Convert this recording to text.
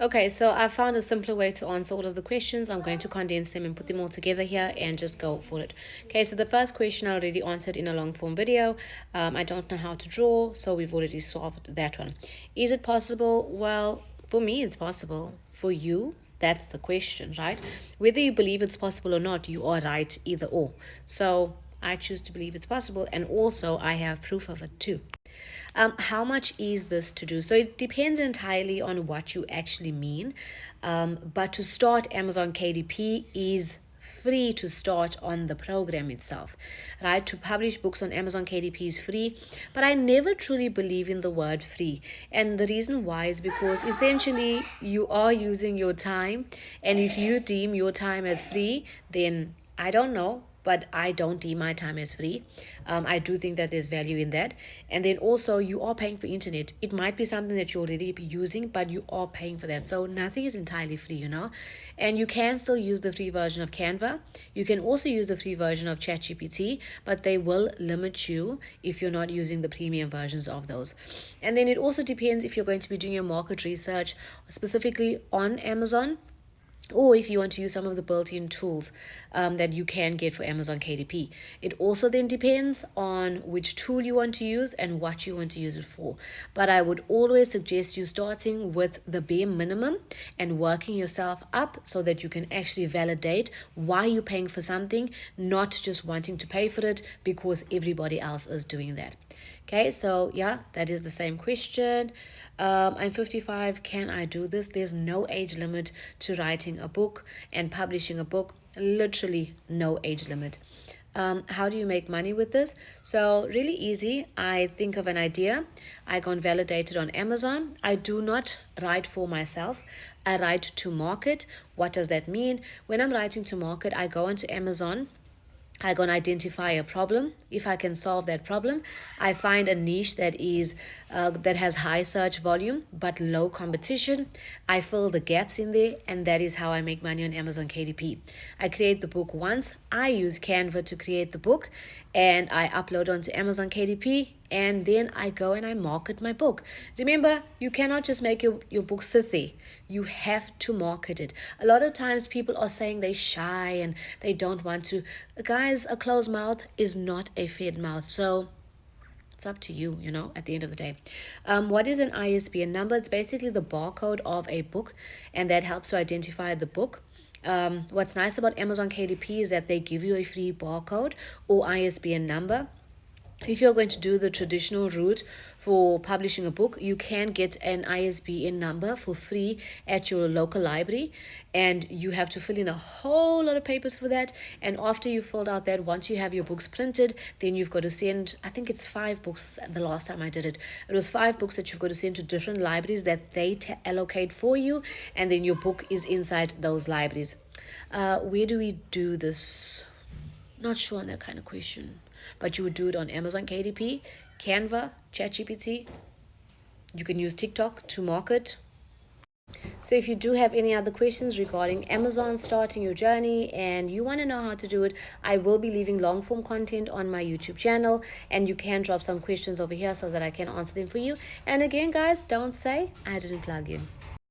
Okay, so I found a simpler way to answer all of the questions. I'm going to condense them and put them all together here and just go for it. Okay, so the first question I already answered in a long form video. I don't know how to draw, so we've already solved that one. Is it possible? Well, for me, it's possible. For you, that's the question, right? Whether you believe it's possible or not, you are right either or. So I choose to believe it's possible, and also I have proof of it too. How much is this to do? So it depends entirely on what you actually mean. But to start, Amazon KDP is free to start on the program itself, right? To publish books on Amazon KDP is free, but I never truly believe in the word free. And the reason why is because essentially you are using your time, and if you deem your time as free, then I don't know, but I don't deem my time as free. I do think that there's value in that. And then also, you are paying for internet. It might be something that you already be using, but you are paying for that. So nothing is entirely free, you know. And you can still use the free version of Canva. You can also use the free version of ChatGPT, but they will limit you if you're not using the premium versions of those. And then it also depends if you're going to be doing your market research specifically on Amazon, or if you want to use some of the built-in tools that you can get for Amazon KDP. It also then depends on which tool you want to use and what you want to use it for. But I would always suggest you starting with the bare minimum and working yourself up so that you can actually validate why you're paying for something, not just wanting to pay for it because everybody else is doing that. Okay, so yeah, that is the same question. I'm 55. Can I do this? There's no age limit to writing a book and publishing a book. Literally no age limit. How do you make money with this? So really easy. I think of an idea. I go and validate it on Amazon. I do not write for myself. I write to market. What does that mean? When I'm writing to market, I go onto Amazon. I go and identify a problem. If I can solve that problem, I find a niche that is that has high search volume but low competition. I fill the gaps in there, and that is how I make money on Amazon KDP. I create the book once. I use Canva to create the book, and I upload onto Amazon KDP, and then I go and I market my book. Remember, you cannot just make your book sit there. You have to market it. A lot of times people are saying they're shy and they don't want to. Guys, a closed mouth is not a fed mouth. So it's up to you, you know, at the end of the day. What is an ISBN number? It's basically the barcode of a book, and that helps to identify the book. What's nice about Amazon KDP is that they give you a free barcode or ISBN number. If you're going to do the traditional route for publishing a book, you can get an ISBN number for free at your local library, and you have to fill in a whole lot of papers for that. And after you filled out that, once you have your books printed, then you've got to send, I think it's 5 books. The last time I did it, it was 5 books that you've got to send to different libraries that they allocate for you, and then your book is inside those libraries. Where do we do this? Not sure on that kind of question. But you would do it on Amazon KDP, Canva, ChatGPT. You can use TikTok to market. So if you do have any other questions regarding Amazon starting your journey and you want to know how to do it, I will be leaving long form content on my YouTube channel, and you can drop some questions over here so that I can answer them for you. And again, guys, don't say I didn't plug in.